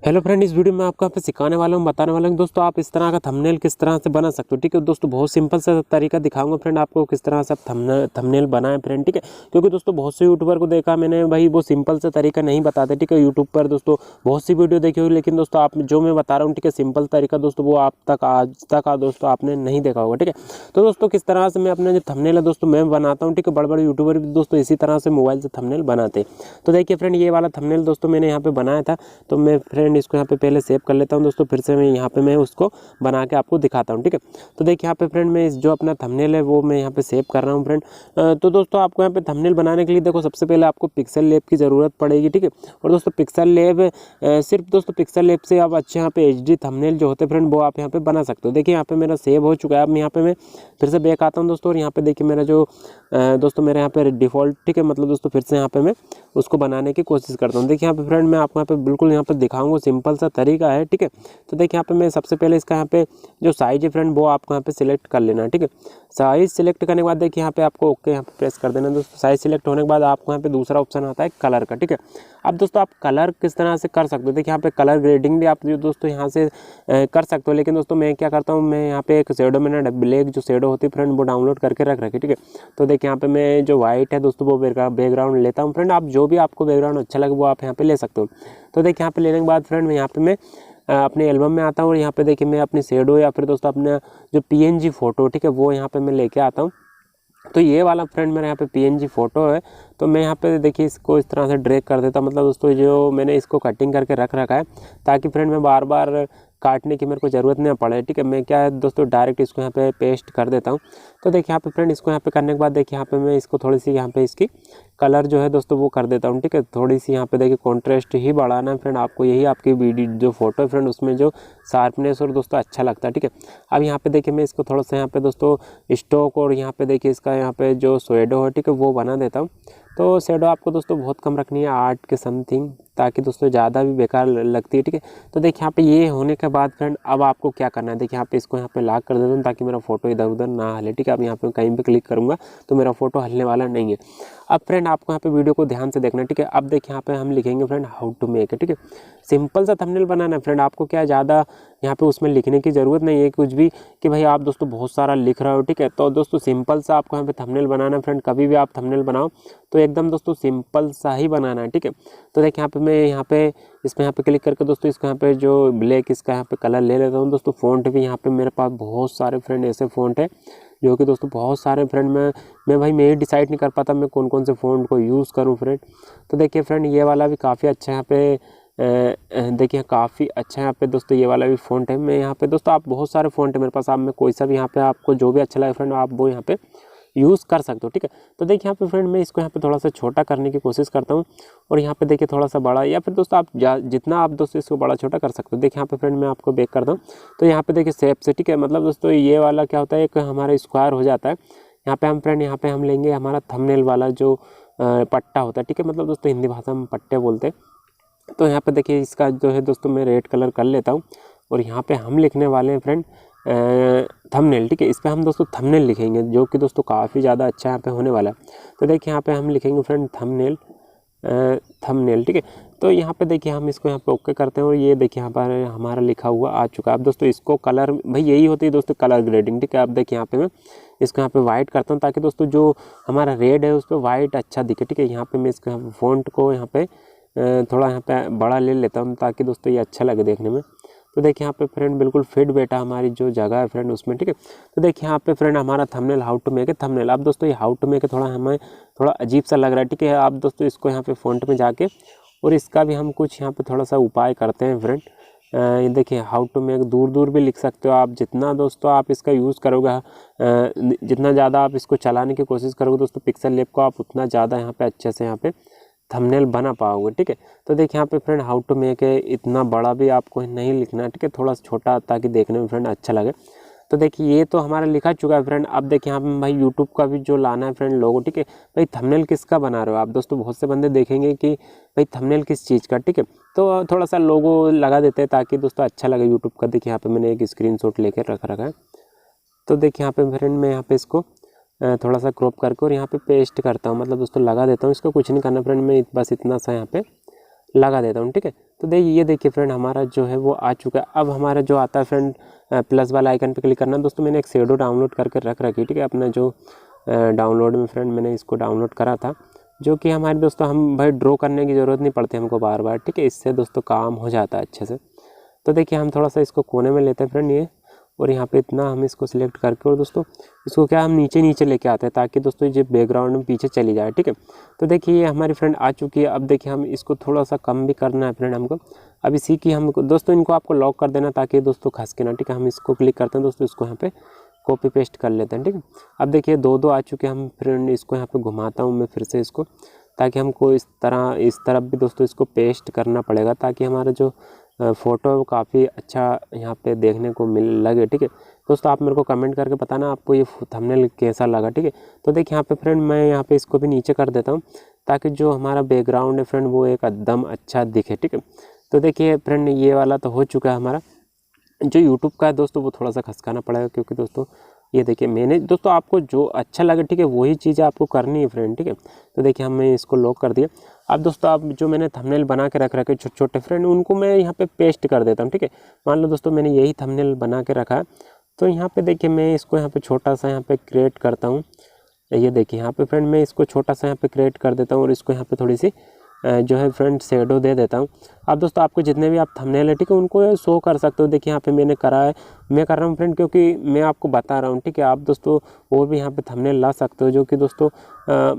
Hello friend, इस video में आपको यहाँ पे सिखाने वाला हूँ, बताने वाला हूँ दोस्तों आप इस तरह का थंबनेल किस तरह से बना सकते हो। ठीक है दोस्तों, बहुत सिंपल सा तरीका दिखाऊंगा फ्रेंड आपको किस तरह से आप थंबनेल बनाएं फ्रेंड। ठीक है, क्योंकि दोस्तों बहुत से यूट्यूबर को देखा मैंने भाई, वो सिंपल सा तरीका नहीं बताते। ठीक है, यूट्यूब पर दोस्तों बहुत सी वीडियो देखी होगी, लेकिन दोस्तों आप जो मैं बता रहा हूँ, ठीक है, सिंपल तरीका दोस्तों वो आप तक आज तक दोस्तों आपने नहीं देखा होगा। ठीक है, तो दोस्तों किस तरह से मैं अपना जो थंबनेल है दोस्तों मैं बनाता हूँ। ठीक है, बड़े बड़े यूट्यूबर भी दोस्तों इसी तरह से मोबाइल से थंबनेल बनाते हैं। तो देखिए फ्रेंड, ये वाला थंबनेल दोस्तों मैंने यहाँ पे बनाया था, तो मैं फ्रेंड इसको यहाँ पे पहले सेव कर लेता हूँ दोस्तों, फिर से मैं यहाँ पे मैं उसको बना के आपको दिखाता हूँ। ठीक है, तो देखिए यहाँ पे फ्रेंड मैं जो अपना थंबनेल है वो मैं यहाँ पे सेव कर रहा हूँ फ्रेंड। तो दोस्तों आपको यहाँ पे थंबनेल बनाने के लिए देखो सबसे पहले आपको पिक्सल लैब की ज़रूरत पड़ेगी। ठीक है, और दोस्तों पिक्सल लैब सिर्फ दोस्तों पिक्सल लैब से आप अच्छे यहाँ पे HD थंबनेल जो होते हैं फ्रेंड वो आप यहाँ पे बना सकते हो। देखिए यहाँ पे मेरा सेव हो चुका है। अब यहाँ पे मैं फिर से बैक आता हूँ दोस्तों, और यहाँ पे देखिए मेरा जो दोस्तों मेरे यहाँ पे डिफ़ॉल्ट, ठीक है, मतलब दोस्तों फिर से यहाँ पे मैं उसको बनाने की कोशिश करता हूँ। देखिए यहाँ पे फ्रेंड मैं आपको यहाँ पे बिल्कुल यहाँ पे दिखाऊंगा, सिंपल सा तरीका है। ठीक है, तो देखिए यहाँ पे मैं सबसे पहले इसका यहाँ पे जो साइज है फ्रेंड वो आपको यहाँ पे सिलेक्ट कर लेना है। ठीक है, साइज सिलेक्ट करने के बाद देखिए यहाँ पे आपको ओके यहाँ पे प्रेस कर देना दोस्तों। साइज सिलेक्ट होने के बाद आपको यहाँ पे दूसरा ऑप्शन आता है कलर का। ठीक है, अब दोस्तों आप कलर किस तरह से कर सकते हो, देखिए यहाँ पे कलर ग्रेडिंग भी आप दोस्तों यहाँ से कर सकते हो, लेकिन दोस्तों मैं क्या करता हूँ, मैं यहाँ पे एक शेडो मैंने ब्लैक जो शेडो होती है फ्रेंड वो डाउनलोड करके रख रखी। ठीक है, तो देखिए यहाँ पे मैं जो वाइट है दोस्तों वो बैकग्राउंड लेता हूँ फ्रेंड। आप जो भी आपको बैकग्राउंड अच्छा लगे वो आप यहाँ पे ले सकते हो। तो देखिए यहाँ पे लेने के बाद फ्रेंड मैं यहाँ पे मैं अपने एल्बम में आता हूँ, और यहाँ पे देखिए मैं अपनी शेडो या फिर दोस्तों अपना जो PNG फोटो, ठीक है, वो यहाँ पे मैं लेके आता हूँ। तो ये वाला फ्रेंड मेरा यहाँ पे PNG फोटो है, तो मैं यहाँ पे देखिए इसको इस तरह से ड्रैग कर देता हूँ, मतलब दोस्तों जो मैंने इसको कटिंग करके रख रखा है ताकि फ्रेंड मैं बार बार काटने की मेरे को ज़रूरत नहीं पड़े। ठीक है, मैं क्या है दोस्तों डायरेक्ट इसको यहाँ पे पेस्ट कर देता हूँ। तो देखिए यहाँ पे फ्रेंड इसको यहाँ पे करने के बाद देखिए यहाँ पे मैं इसको थोड़ी सी यहाँ पे इसकी कलर जो है दोस्तों वो कर देता हूँ। ठीक है, थोड़ी सी यहाँ पे देखिए कॉन्ट्रास्ट ही बढ़ाना है फ्रेंड आपको, यही आपकी वीडियो जो फोटो है फ्रेंड उसमें जो शार्पनेस और दोस्तों अच्छा लगता है। ठीक है, अब यहाँ पे देखिए मैं इसको थोड़ा सा यहाँ पे दोस्तों स्टॉक और यहाँ पे देखिए इसका यहाँ पे जो शेडो है, ठीक है, वो बना देता हूँ। तो शेडो आपको दोस्तों बहुत कम रखनी है, 8 के समथिंग, ताकि दोस्तों ज़्यादा भी बेकार लगती है। ठीक है, तो देखिए यहाँ पे ये होने के बाद फ्रेंड अब आपको क्या करना है, देखिए यहाँ पे इसको यहाँ पे लॉक कर देता हूँ ताकि मेरा फोटो इधर उधर ना हिले। ठीक है, अब यहाँ पे कहीं पे क्लिक करूँगा तो मेरा फोटो हिलने वाला नहीं है। अब फ्रेंड आपको यहाँ पे वीडियो को ध्यान से देखना है। ठीक है, अब देखिए यहाँ पे हम लिखेंगे फ्रेंड हाउ टू मेक है। ठीक है, सिंपल सा थंबनेल बनाना है फ्रेंड, आपको क्या ज़्यादा यहाँ पे उसमें लिखने की ज़रूरत नहीं है कुछ भी कि भाई आप दोस्तों बहुत सारा लिख रहे हो। ठीक है, तो दोस्तों सिंपल सा आपको यहाँ पे थंबनेल बनाना है फ्रेंड। कभी भी आप थंबनेल बनाओ तो एकदम दोस्तों सिंपल सा ही बनाना है। ठीक है, तो देखिए यहाँ पे मैं यहाँ पे इसमें यहाँ पे क्लिक करके दोस्तों इसको यहाँ पे जो ब्लैक इसका यहाँ पे कलर ले लेता हूँ दोस्तों। फ़ॉन्ट भी यहाँ पे मेरे पास बहुत सारे फ्रेंड ऐसे फ़ॉन्ट है जो कि दोस्तों बहुत सारे फ्रेंड मैं भाई मैं ही डिसाइड नहीं कर पाता मैं कौन कौन से फ़ॉन्ट को यूज़ करूँ फ्रेंड। तो देखिए फ्रेंड ये वाला भी काफ़ी अच्छा यहाँ पे देखिए काफ़ी अच्छा यहाँ पे दोस्तों ये वाला भी फ़ॉन्ट है। मैं यहाँ पे दोस्तों आप बहुत सारे फ़ॉन्ट है मेरे पास, आप में कोई सा भी यहाँ पे आपको जो भी अच्छा लगे फ्रेंड आप वो यहाँ पे यूज़ कर सकते हो। ठीक है, तो देखिए यहाँ पे फ्रेंड मैं इसको यहाँ पे थोड़ा सा छोटा करने की कोशिश करता हूँ, और यहाँ पे देखिए थोड़ा सा बड़ा, या फिर दोस्तों आप जितना आप दोस्तों इसको बड़ा छोटा कर सकते हो। देखिए यहाँ पे फ्रेंड मैं आपको बैक करता हूँ, तो यहाँ पे देखिए शेप से, ठीक है, मतलब दोस्तों ये वाला क्या होता है एक हमारा स्क्वायर हो जाता है। यहाँ पे हम फ्रेंड यहाँ पे हम लेंगे हमारा थंबनेल वाला जो पट्टा होता है। ठीक है, मतलब दोस्तों हिंदी भाषा में पट्टे बोलते हैं। तो यहाँ पे देखिए इसका जो है दोस्तों मैं रेड कलर कर लेता हूँ, और यहाँ पे हम लिखने वाले हैं फ्रेंड थंबनेल। ठीक है, इस पर हम दोस्तों थंबनेल लिखेंगे जो कि दोस्तों काफ़ी ज़्यादा अच्छा यहाँ पे होने वाला है। तो देखिए यहाँ पे हम लिखेंगे फ्रेंड थंबनेल। ठीक है, तो यहाँ पे देखिए हम इसको यहाँ पे ओके करते हैं, और ये देखिए यहाँ पर हमारा लिखा हुआ आ चुका है। अब दोस्तों इसको कलर भाई यही होती है दोस्तों कलर ग्रेडिंग। ठीक है, अब देखिए यहाँ पे मैं इसको यहाँ पे वाइट करता हूँ ताकि दोस्तों जो हमारा रेड है उस पर वाइट अच्छा दिखे। ठीक है, यहाँ पे मैं इसको यहाँ फ़ॉन्ट को यहाँ पे थोड़ा यहाँ पे बड़ा ले लेता हूँ ताकि दोस्तों ये अच्छा लगे देखने में। तो देखिए यहाँ पे फ्रेंड बिल्कुल फिट बैठा हमारी जो जगह है फ्रेंड उसमें। ठीक है, तो देखिए यहाँ पे फ्रेंड हमारा थंबनेल हाउ टू मेक है थंबनेल। अब दोस्तों ये हाउ टू मेक है थोड़ा हमें थोड़ा अजीब सा लग रहा है। ठीक है, आप दोस्तों इसको यहाँ पे फ़ॉन्ट में जाके और इसका भी हम कुछ यहाँ पे थोड़ा सा उपाय करते हैं फ्रेंड। ये देखिए हाउ टू मेक दूर दूर भी लिख सकते हो आप, जितना दोस्तों आप इसका यूज़ करोगे जितना ज़्यादा आप इसको चलाने की कोशिश करोगे दोस्तों पिक्सल लैब को, आप उतना ज़्यादा यहाँ पे अच्छे से यहाँ पे थंबनेल बना पाओगे। ठीक है, तो देखिए यहाँ पे फ्रेंड हाउ टू मेक है, इतना बड़ा भी आपको नहीं लिखना है। ठीक है, थोड़ा छोटा ताकि देखने में फ्रेंड अच्छा लगे। तो देखिए ये तो हमारा लिखा चुका है फ्रेंड। अब देखिए यहाँ पे भाई यूट्यूब का भी जो लाना है फ्रेंड लोगो। ठीक है, भाई थंबनेल किसका बना रहे हो आप दोस्तों, बहुत से बंदे देखेंगे कि भाई थंबनेल किस चीज़ का। ठीक है, तो थोड़ा सा लोगो लगा देते हैं ताकि दोस्तों अच्छा लगे यूट्यूब का। देखिए यहाँ पे मैंने एक स्क्रीनशॉट लेकर रख रखा है। तो देखिए यहाँ पे फ्रेंड मैं यहाँ पे इसको थोड़ा सा क्रॉप करके और यहाँ पे पेस्ट करता हूँ, मतलब दोस्तों लगा देता हूँ। इसको कुछ नहीं करना फ्रेंड, मैं बस इतना सा यहाँ पे लगा देता हूँ, ठीक है। तो देखिए ये देखिए फ्रेंड हमारा जो है वो आ चुका है। अब हमारा जो आता है फ्रेंड प्लस वाला आइकन पे क्लिक करना। दोस्तों मैंने एक शेडो डाउनलोड करके रख रखी, ठीक है, अपना जो डाउनलोड में फ्रेंड मैंने इसको डाउनलोड करा था, जो कि हमारे दोस्तों हम भाई ड्रॉ करने की ज़रूरत नहीं पड़ती हमको बार बार, ठीक है। इससे दोस्तों काम हो जाता है अच्छे से। तो देखिए हम थोड़ा सा इसको कोने में लेते हैं फ्रेंड ये, और यहाँ पे इतना हम इसको सिलेक्ट करके, और दोस्तों इसको क्या हम नीचे नीचे लेके आते हैं ताकि दोस्तों ये बैकग्राउंड में पीछे चली जाए, ठीक है। तो देखिए ये हमारी फ्रेंड आ चुकी है। अब देखिए हम इसको थोड़ा सा कम भी करना है फ्रेंड हमको। अब इसी की हमको दोस्तों इनको आपको लॉक कर देना ताकि दोस्तों खस के ना, ठीक है। हम इसको क्लिक करते हैं दोस्तों, इसको यहाँ पे कॉपी पेस्ट कर लेते हैं, ठीक है। अब देखिए दो आ चुके हैं हम फ्रेंड। इसको यहाँ पे घुमाता हूँ मैं फिर से इसको, ताकि हमको इस तरफ भी दोस्तों इसको पेस्ट करना पड़ेगा ताकि हमारा जो फ़ोटो है वो काफ़ी अच्छा यहाँ पे देखने को लगे, ठीक है। दोस्तों आप मेरे को कमेंट करके बताना आपको ये थंबनेल कैसा लगा, ठीक है। तो देखिए यहाँ पे फ्रेंड मैं यहाँ पे इसको भी नीचे कर देता हूँ ताकि जो हमारा बैकग्राउंड है फ्रेंड वो एक एकदम अच्छा दिखे, ठीक है। तो देखिए फ्रेंड ये वाला तो हो चुका है हमारा। जो यूट्यूब का है दोस्तों वो थोड़ा सा खसकाना पड़ेगा, क्योंकि दोस्तों ये देखिए मैंने दोस्तों आपको जो अच्छा लगे, ठीक है, वही चीज़ आपको करनी है फ्रेंड, ठीक है। तो देखिए हमने इसको लॉक कर दिया। अब दोस्तों अब जो मैंने थंबनेल बना के रख रखे छोटे छोटे फ्रेंड, उनको मैं यहाँ पे पेस्ट कर देता हूँ, ठीक है। मान लो दोस्तों मैंने यही थंबनेल बना के रखा है, तो यहाँ पे देखिए मैं इसको यहाँ पे छोटा सा यहाँ पे क्रिएट करता हूँ। ये देखिए यहाँ पे फ्रेंड मैं इसको छोटा सा यहाँ पे क्रिएट कर देता हूँ, और इसको यहाँ पे थोड़ी सी जो है फ्रेंड शेडो दे देता हूँ। अब दोस्तों आपको जितने भी आप थंबनेल है, ठीक है, उनको शो कर सकते हो। देखिए यहाँ पे मैंने करा है, मैं कर रहा हूँ फ्रेंड क्योंकि मैं आपको बता रहा हूँ, ठीक है। आप दोस्तों और भी यहाँ पे थंबनेल ला सकते हो, जो कि दोस्तों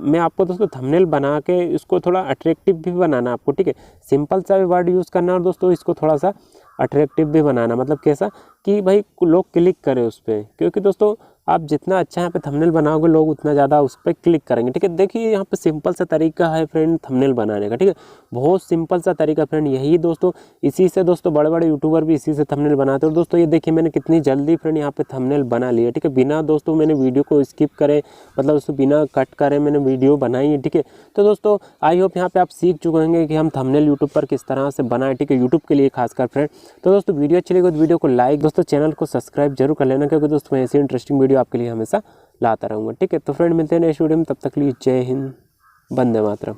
मैं आपको दोस्तों थंबनेल बना के इसको थोड़ा अट्रैक्टिव भी बनाना आपको, ठीक है। सिंपल सा भी वर्ड यूज़ करना, और दोस्तों इसको थोड़ा सा अट्रैक्टिव भी बनाना, मतलब कैसा कि भाई लोग क्लिक करें उस पर, क्योंकि दोस्तों आप जितना अच्छा यहाँ पे थंबनेल बनाओगे लोग उतना ज़्यादा उस पर क्लिक करेंगे, ठीक है। देखिए यहाँ पे सिंपल सा तरीका है फ्रेंड थंबनेल बनाने का, ठीक है। बहुत सिंपल सा तरीका फ्रेंड, यही दोस्तों इसी से दोस्तों बड़े बड़े यूट्यूबर भी इसी से थंबनेल बनाते हैं। और दोस्तों ये देखिए मैंने कितनी जल्दी फ्रेंड यहाँ पे थंबनेल बना लिया, ठीक है, बिना दोस्तों मैंने वीडियो को स्किप करे, मतलब दोस्तों बिना कट करे मैंने वीडियो बनाई है, ठीक है। तो दोस्तों आई होप यहाँ पे आप सीख चुके होंगे कि हम थंबनेल यूट्यूब पर किस तरह से बनाए, ठीक है, यूट्यूब के लिए खासकर फ्रेंड। तो दोस्तों वीडियो अच्छी लगी तो वीडियो को लाइक, दोस्तों चैनल को सब्सक्राइब जरूर कर लेना, क्योंकि दोस्तों मैं ऐसी इंटरेस्टिंग वीडियो आपके लिए हमेशा लाता रहूँगा, ठीक है। तो फ्रेंड मिलते हैं नेक्स्ट वीडियो में, तब तक के लिए जय हिंद, वंदे मातरम।